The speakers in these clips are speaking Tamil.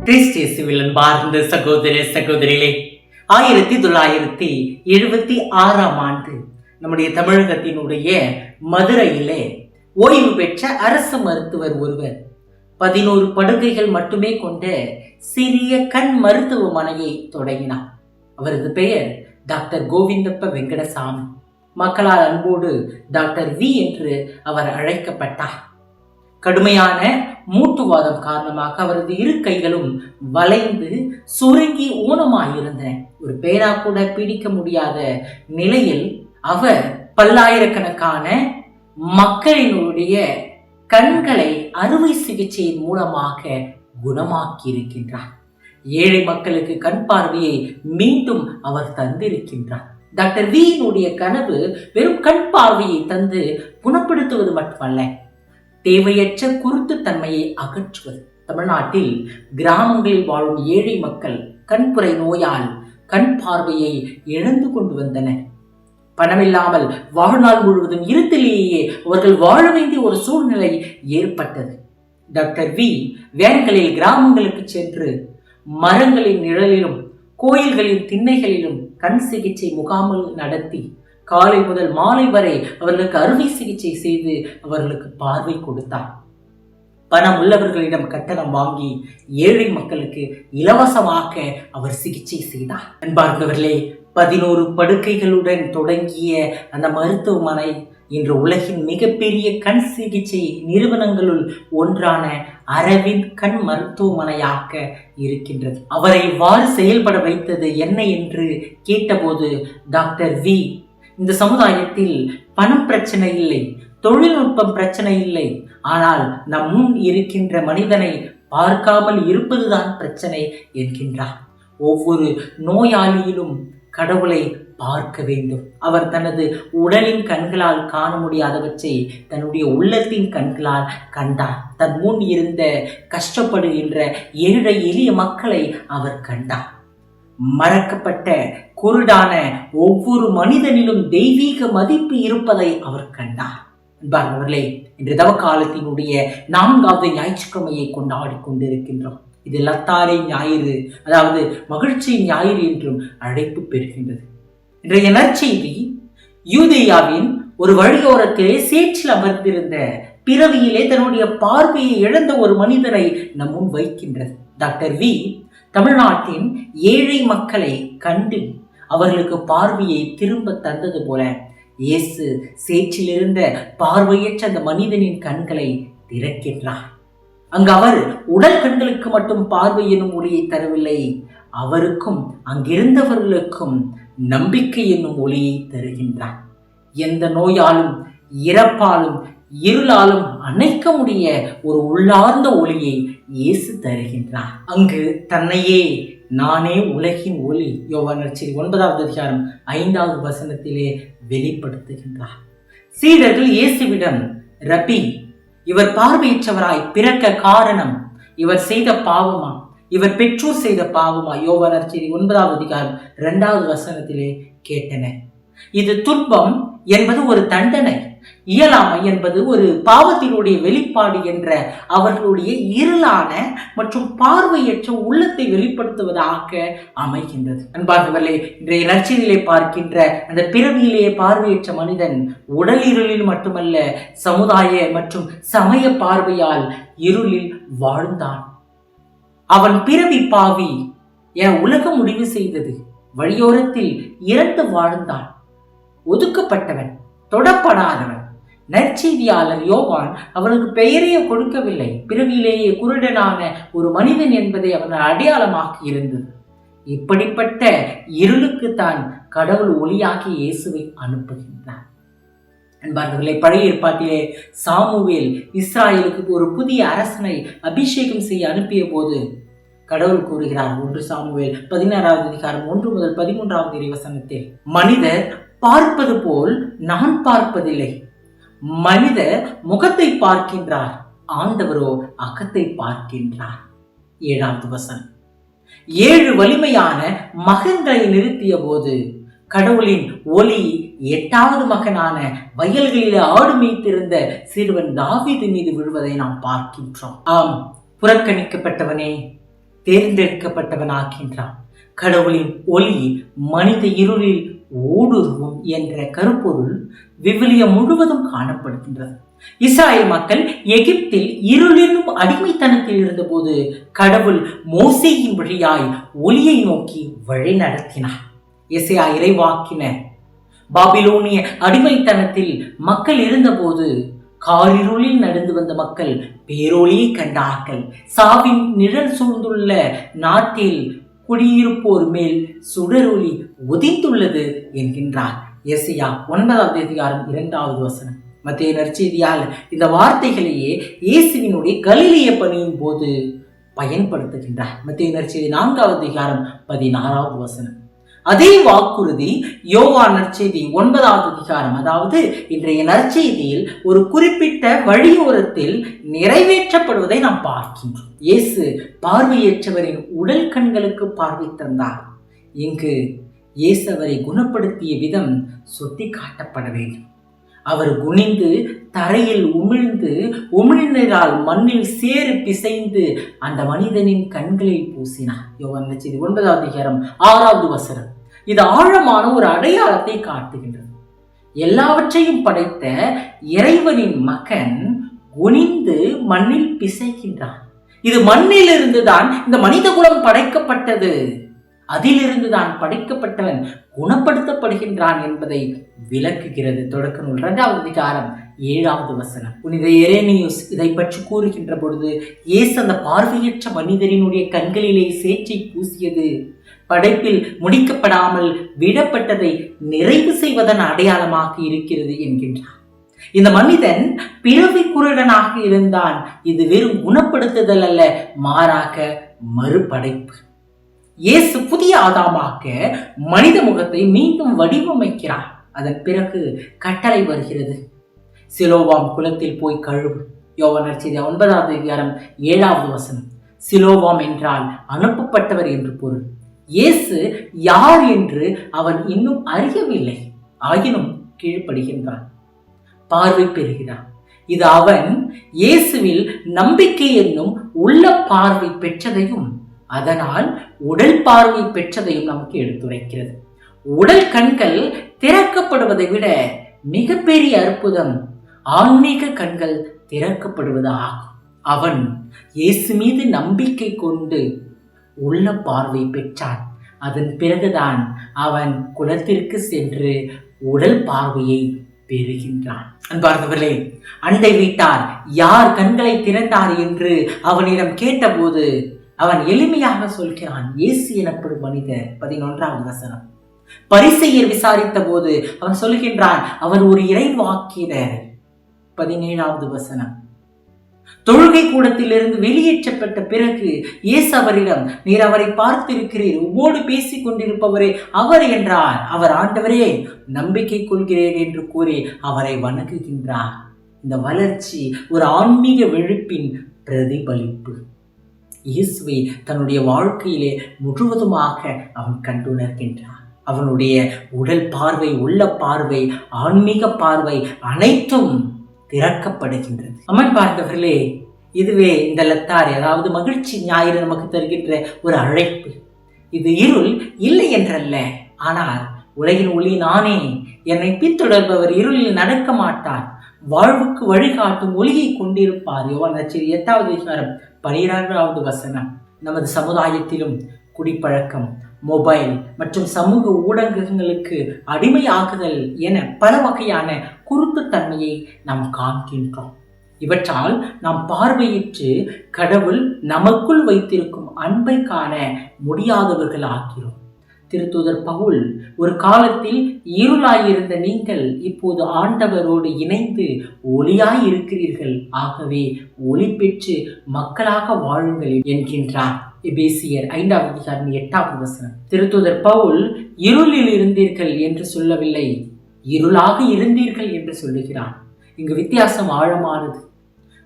கிறிஸ்டியசுவில் அன்பார்ந்த சகோதர சகோதரிகளே, 1976 நம்முடைய தமிழகத்தினுடைய மதுரையிலே ஓய்வு பெற்ற அரசு மருத்துவர் ஒருவர் 11 படுக்கைகள் மட்டுமே கொண்ட சிறிய கண் மருத்துவமனையை தொடங்கினார். அவரது பெயர் டாக்டர் கோவிந்தப்ப வெங்கடசாமி. மக்களால் அன்போடு டாக்டர் வி என்று அவர் அழைக்கப்பட்டார். கடுமையான மூட்டுவாதம் காரணமாக அவரது இரு கைகளும் வளைந்து சுருங்கி ஊனமாயிருந்தன. ஒரு பேனா கூட பிடிக்க முடியாத நிலையில் அவர் பல்லாயிரக்கணக்கான மக்களினுடைய கண்களை அறுவை சிகிச்சையின் மூலமாக குணமாக்கி இருக்கின்றார். ஏழை மக்களுக்கு கண் பார்வையை மீண்டும் அவர் தந்திருக்கின்றார். டாக்டர் வியினுடைய கனவு வெறும் கண் பார்வையை தந்து குணப்படுத்துவது மட்டுமல்ல, தேவையற்ற குருட்டு தன்மையை அகற்றுவது. தமிழ்நாட்டில் கிராமங்களில் வாழும் ஏழை மக்கள் கண்புரை நோயால் கண் பார்வையை இழந்து கொண்டு வந்தனர். பணமில்லாமல் வாழ்நாள் முழுவதும் இருட்டிலேயே அவர்கள் வாழ வேண்டிய ஒரு சூழ்நிலை ஏற்பட்டது. டாக்டர் வி வேன்களில் கிராமங்களுக்கு சென்று மரங்களின் நிழலிலும் கோயில்களின் திண்ணைகளிலும் கண் சிகிச்சை முகாம்கள் நடத்தி காலை முதல் மாலை வரை அவர்களுக்கு அறுவை சிகிச்சை செய்து அவர்களுக்கு பார்வை கொடுத்தார். பணம் உள்ளவர்களிடம் கட்டணம் வாங்கி ஏழை மக்களுக்கு இலவசமாக அவர் சிகிச்சை செய்தார். அன்பார்ந்தவர்களே, 11 படுக்கைகளுடன் தொடங்கிய அந்த மருத்துவமனை இன்று உலகின் மிகப்பெரிய கண் சிகிச்சை நிறுவனங்களுள் ஒன்றான அரவிந்த் கண் மருத்துவமனையாக இருக்கின்றது. அவரை இவ்வாறு செயல்பட வைத்தது என்ன என்று கேட்டபோது டாக்டர் வி, இந்த சமுதாயத்தில் பணம் பிரச்சனை இல்லை, தொழில்நுட்பம் பிரச்சனை இல்லை, ஆனால் நம் முன் இருக்கின்ற மனிதனை பார்க்காமல் இருப்பதுதான் பிரச்சனை என்கின்றார். ஒவ்வொரு நோயாளியிலும் கடவுளை பார்க்க வேண்டும். அவர் தனது உடலின் கண்களால் காண முடியாதவற்றை தன்னுடைய உள்ளத்தின் கண்களால் கண்டார். தன் முன் இருந்த கஷ்டப்படுகின்ற ஏழை எளிய மக்களை அவர் கண்டார். மறக்கப்பட்ட குருடான ஒவ்வொரு மனிதனிலும் தெய்வீக மதிப்பு இருப்பதை அவர் கண்டார். அன்பார்ந்தவர்களே, இன்று தவக்காலத்தினுடைய 4வது ஞாயிற்றுக்கிழமையை கொண்டாடி கொண்டிருக்கின்றோம். இது லத்தாரை ஞாயிறு, அதாவது மகிழ்ச்சி ஞாயிறு என்றும் அழைப்பு பெறுகின்றது. இன்றைய நற்செய்தி யூதேயாவின் ஒரு வழியோரத்திலே சேற்றில் அமர்ந்திருந்த பிறவியிலே தன்னுடைய பார்வையை இழந்த ஒரு மனிதரை நம் முன் வைக்கின்றது. டாக்டர் வி தமிழ்நாட்டின் ஏழை மக்களை கண்டு அவர்களுக்கு பார்வையை திரும்ப தந்தது போல இயேசு சேற்றிலிருந்த பார்வையற்ற அந்த மனிதனின் கண்களை திறக்கின்றார். அங்கு அவர் உடல் கண்களுக்கு மட்டும் பார்வை என்னும் ஒளியை தரவில்லை, அவருக்கும் அங்கிருந்தவர்களுக்கும் நம்பிக்கை என்னும் ஒளியை தருகின்றார். எந்த நோயாலும் இறப்பாலும் இருளாலும் அணைக்க முடிய ஒரு உள்ளார்ந்த ஒளியை இயேசு தருகின்றார். அங்கு தன்னையே நானே உலகின் ஒளி, யோவான் நற்செய்தி 9வது அதிகாரம் 5வது வசனத்திலே வெளிப்படுத்துகின்றார். சீடர்கள் இயேசுவிடம், ரபி, இவர் பார்வையற்றவராய் பிறக்க காரணம் இவர் செய்த பாவமா, இவர் பெற்றோர் செய்த பாவமா? யோவான் நற்செய்தி 9வது அதிகாரம் 2வது வசனத்திலே கேட்டனர். இது துன்பம் என்பது ஒரு தண்டனை, இயலாமை என்பது ஒரு பாவத்தினுடைய வெளிப்பாடு என்ற அவர்களுடைய இருளான மற்றும் பார்வையற்ற உள்ளத்தை வெளிப்படுத்துவதாக அமைகின்றது. அன்பார்ந்தவர்களே, இன்றைய நற்செய்தியிலே பார்க்கின்ற அந்த பிறவியிலேயே பார்வையற்ற மனிதன் உடல் இருளில் மட்டுமல்ல, சமுதாய மற்றும் சமய பார்வையால் இருளில் வாழ்ந்தான். அவன் பிறவி பாவி என உலகம் முடிவு செய்தது. வழியோரத்தில் இறந்து வாழ்ந்தான். ஒதுக்கப்பட்டவன், தொடப்படாதவன். நற்செய்தியாளர் யோவான் அவனுக்கு பெயரையே கொடுக்கவில்லை. பிறவியிலேயே குருடனான ஒரு மனிதன் என்பதை அவன் அடையாளமாக்கி இருந்தது. இப்படிப்பட்ட இருளுக்கு தான் கடவுள் ஒளியாகி இயேசுவை அனுப்புகின்றார். அன்பார்ந்தவர்களே, பழைய ஏற்பாட்டிலே சாமுவேல் இஸ்ராயலுக்கு ஒரு புதிய அரசனை அபிஷேகம் செய்ய அனுப்பிய போது கடவுள் கூறுகிறார், 1 சாமுவேல் 16வது அதிகாரம் 1 முதல் 13வது வசனத்தில், மனிதர் பார்ப்பது போல் நான் பார்ப்பதில்லை. மனிதர் முகத்தை பார்க்கின்றார், ஆண்டவரோ அகத்தை பார்க்கின்றார். 7வது வசனம். 7 வலிமையான மகன்களை நிறுத்திய போது கடவுளின் ஒளி 8வது மகனான வயல்களில் ஆடு மேய்த்திருந்த சிறுவன் தாவீது மீது விழுவதை நாம் பார்க்கின்றோம். ஆம், புறக்கணிக்கப்பட்டவனே, தேர்ந்தெடுக்கப்பட்டவன் ஆக்கின்றான். கடவுளின் ஒளி மனித இருளில் ஊடுருவும் என்ற கருப்பொருள் விவிலியம் முழுவதும் காணப்படுகின்றது. இஸ்ராயல் மக்கள் எகிப்தில் இருளிலும் அடிமைத்தனத்தில் இருந்தபோது கடவுள் மோசேயின் வழியாய் ஒளியை நோக்கி வழி நடத்தினார். எசேயா இறைவாக்கினர் பாபிலோனிய அடிமைத்தனத்தில் மக்கள் இருந்தபோது காரிருளில் நடந்து வந்த மக்கள் பேரொளியை கண்டார்கள். சாவின் நிழல் சூழ்ந்துள்ள நாட்டில் குடியிருப்போர் மேல் சுடரொளி உதித்துள்ளது என்கின்றார். எசேயா 9வது அதிகாரம் 2வது வசனம். மத்தேயு நற்செய்தியால் இந்த வார்த்தைகளையே இயேசுவினுடைய கலிலேய பணியின் போது பயன்படுத்துகின்றார். மத்தேயு நற்செய்தி 4வது அதிகாரம் 16வது வசனம். அதே வாக்குறுதி யோவான் நற்செய்தி 9வது அதிகாரம், அதாவது இன்றைய நற்செய்தியில் ஒரு குறிப்பிட்ட வழியோரத்தில் நிறைவேற்றப்படுவதை நாம் பார்க்கின்றோம். இயேசு பார்வையற்றவரின் உடல் கண்களுக்கு பார்வை தந்தார். இங்கு இயேசு அவரை குணப்படுத்திய விதம் சுட்டி காட்டப்பட வேண்டும். அவர் குனிந்து தரையில் உமிழ்நீரால் மண்ணில் சேறு பிசைந்து அந்த மனிதனின் கண்களில் பூசினார். யோவான் நற்செய்தி 9வது அதிகாரம் 6வது வசனம். இது ஆழமான ஒரு அடையாளத்தை காட்டுகின்றது. எல்லாவற்றையும் படைத்த இறைவனின் மகன் குனிந்து மண்ணில் பிசைகின்றான். இது மண்ணிலிருந்து தான் இந்த மனித குலம் படைக்கப்பட்டது. அதிலிருந்து தான் படைக்கப்பட்டவன் குணப்படுத்தப்படுகின்றான் என்பதை விளக்குகிறது. தொடக்க நூல் 2வது அதிகாரம் 7வது வசனம். புனித எரேனியூஸ் இதை பற்றி கூறுகின்ற பொழுது, இயேசு அந்த பார்வையற்ற மனிதரினுடைய கண்களிலே சேற்றை பூசியது படைப்பில் முடிக்கப்படாமல் விடப்பட்டதை நிறைவு செய்வதன் அடையாளமாக இருக்கிறது என்கின்றார். இந்த மனிதன் பிறவி குருடனாக இருந்தான். இது வெறும் குணப்படுத்துதல் அல்ல, மாறாக மறுபடைப்பு. இயேசு புதிய ஆதாமாக மனித முகத்தை மீண்டும் வடிவமைக்கிறார். அதன் பிறகு கட்டளை வருகிறது, சிலோவாம் குளத்தில் போய் கழுவு. யோவான் நற்செய்தி 9வது அதிகாரம் 7வது வசனம். சிலோவாம் என்றால் அனுப்பப்பட்டவர் என்று பொருள். இயேசு யார் என்று அவன் இன்னும் அறியவில்லை, ஆயினும் கீழ்ப்படுகின்றான், பார்வை பெறுகிறான். இது அவன் இயேசுவில் நம்பிக்கை என்னும் உள்ள பார்வை பெற்றதையும் அதனால் உடல் பார்வை பெற்றதையும் நமக்கு எடுத்துரைக்கிறது. உடல் கண்கள் திறக்கப்படுவதை விட மிகப்பெரிய அற்புதம் ஆன்மீக கண்கள் திறக்கப்படுவது ஆகும். அவன் இயேசு மீது நம்பிக்கை கொண்டு உள்ள பார்வை பெற்றான். அதன் பிறகுதான் அவன் குலத்திற்கு சென்று உடல் பார்வையை பெறுகின்றான். அன்பார்ந்தவர்களே, அண்டை வீட்டார் யார் கண்களை திறந்தார் என்று அவனிடம் கேட்டபோது அவன் எளிமையாக சொல்கிறான், இயேசு எனப்படும் மனிதர். 11வது வசனம். பரிசேயர் விசாரித்த போது அவன் சொல்கின்றான், அவர் ஒரு இறைவாக்கினர். 17வது வசனம். தொழுகை கூடத்திலிருந்து வெளியேற்றப்பட்ட பிறகு இயேசு அவரிடம், நீர் அவரை பார்த்திருக்கிறீர், உம்மோடு பேசிக் கொண்டிருப்பவரே அவர் என்றார். அவர், ஆண்டவரே, நம்பிக்கை கொள்கிறேன் என்று கூறி அவரை வணங்குகின்றார். இந்த வளர்ச்சி ஒரு ஆன்மீக விழிப்பின் பிரதிபலிப்பு. இயேசுவை தன்னுடைய வாழ்க்கையிலே முழுவதுமாக அவன் கண்டுணர்கின்றான். அவனுடைய உடல் பார்வை, உள்ள பார்வை, ஆன்மீக பார்வை அனைத்தும் திறக்கப்படுகின்றது. அம்மன் பார்த்தவர்களே, இதுவே இந்த லத்தாரி, அதாவது மகிழ்ச்சி ஞாயிறு நமக்கு தருகின்ற ஒரு அழைப்பு. இது இருள் இல்லை என்றல்ல, ஆனால் உலகின் ஒளி நானே, என்னை பின்தொடர்பவர் இருளில் நடக்க மாட்டார், வாழ்வுக்கு வழிகாட்டும் ஒளியை கொண்டிருப்பார். யோவான் நற்செய்தி 8வது அதிகாரம் 12வது வசனம். நமது சமுதாயத்திலும் குடிப்பழக்கம், மொபைல் மற்றும் சமூக ஊடகங்களுக்கு அடிமையாகுதல் என பல வகையான குருட்டுத்தன்மையை நாம் காண்கின்றோம். இவற்றால் நாம் பார்வையிட்டு கடவுள் நமக்குள் வைத்திருக்கும் அன்பை காண முடியாதவர்கள் ஆகிறோம். திருத்தூதர் பவுல், ஒரு காலத்தில் இருளாயிருந்த நீங்கள் இப்போது ஆண்டவரோடு இணைந்து ஒளியாய் இருக்கிறீர்கள், ஆகவே ஒளி பெற்று மக்களாக வாழுங்கள் என்கின்றார். எபேசியர் 5வது அதிகாரம் 8வது வசனம். திருத்தூதர் பவுல் இருளில் இருந்தீர்கள் என்று சொல்லவில்லை, இருளாக இருந்தீர்கள் என்று சொல்லுகிறார். இங்கு வித்தியாசம் ஆழமானது.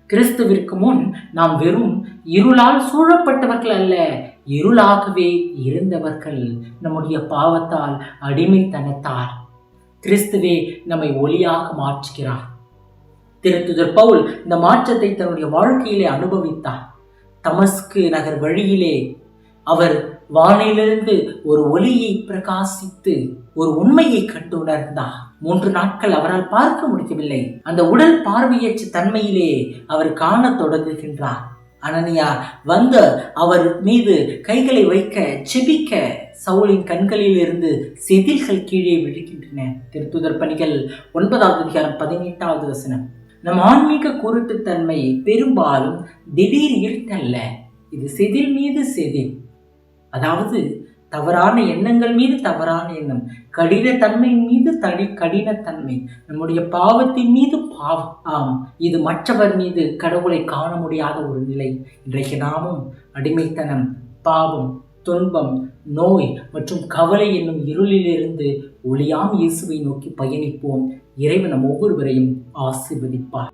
கிறிஸ்துவிற்கு முன் நாம் வெறும் இருளால் சூழப்பட்டவர்கள் அல்ல, இருளாகவே இருந்தவர்கள். நம்முடைய பாவத்தால், அடிமைத்தனத்தால் கிறிஸ்துவே நம்மை ஒளியாக மாற்றுகிறார். திருத்தூதர் பவுல் இந்த மாற்றத்தை தன்னுடைய வாழ்க்கையிலே அனுபவித்தார். தமஸ்கு நகர் வழியிலே அவர் வானிலிருந்து ஒரு ஒளியை பிரகாசித்து ஒரு உண்மையை கண்டு உணர்ந்தார். 3 நாட்கள் அவரால் பார்க்க முடியவில்லை. அந்த உடல் பார்வையற்ற தன்மையிலே அவர் காண தொடங்குகின்றார். அனனியா வந்து அவர் மீது கைகளை வைக்க செபிக்க சவுலின் கண்களில் இருந்து செதில்கள் கீழே விழுகின்றன. திருத்துதர் பணிகள் 9வது அதிகாரம் 18வது வசனம். நம் ஆன்மீக குருட்டுத்தன்மை பெரும்பாலும் திடீர் இருட்டல்ல, இது செதில் மீது செதில். அதாவது தவறான எண்ணங்கள் மீது தவறான எண்ணம், கடினத்தன்மை மீது கடினத்தன்மை, நம்முடைய பாவத்தின் மீது பாவம். ஆம், இது மற்றவர் மீது கடவுளை காண முடியாத ஒரு நிலை. இன்றைக்கு நாமும் அடிமைத்தனம், பாவம், துன்பம், நோய் மற்றும் கவலை என்னும் இருளிலிருந்து ஒளியாம் இயேசுவை நோக்கி பயணிப்போம். இறைவன் நம் ஒவ்வொருவரையும் ஆசீர்வதிப்பார்.